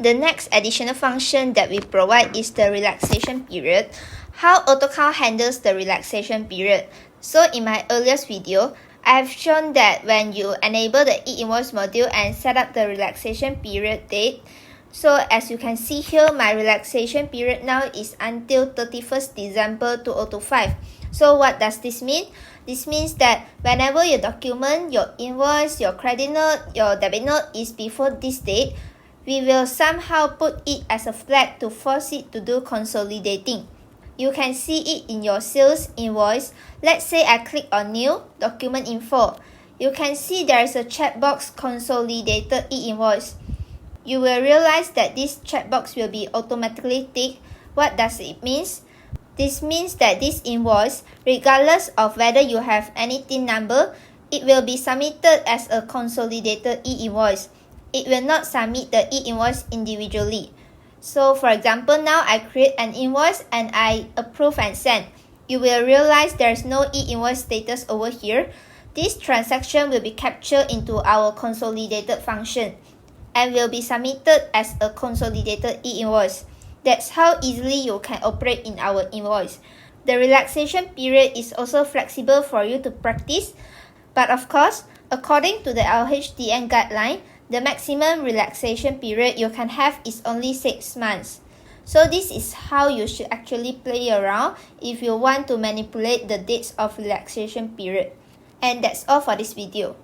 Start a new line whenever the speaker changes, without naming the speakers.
The next additional function that we provide is the relaxation period. How AutoCount handles the relaxation period. So in my earliest video, I have shown that when you enable the e-invoice module and set up the relaxation period date, so as you can see here, my relaxation period now is until 31st December 2005. So what does this mean? This means that whenever your document, your invoice, your credit note, your debit note is before this date, we will somehow put it as a flag to force it to do consolidating. You can see it in your sales invoice. Let's say I click on New, Document Info. You can see there is a checkbox Consolidated e-invoice. You will realize that this checkbox will be automatically ticked. What does it mean? This means that this invoice, regardless of whether you have any TIN number, it will be submitted as a consolidated e-invoice. It will not submit the e-invoice individually. So for example, now I create an invoice and I approve and send. You will realize there's no e-invoice status over here. This transaction will be captured into our consolidated function and will be submitted as a consolidated e-invoice. That's how easily you can operate in our invoice. The relaxation period is also flexible for you to practice, but of course, according to the LHDN guideline, the maximum relaxation period you can have is only 6 months. So this is how you should actually play around if you want to manipulate the dates of relaxation period. And that's all for this video.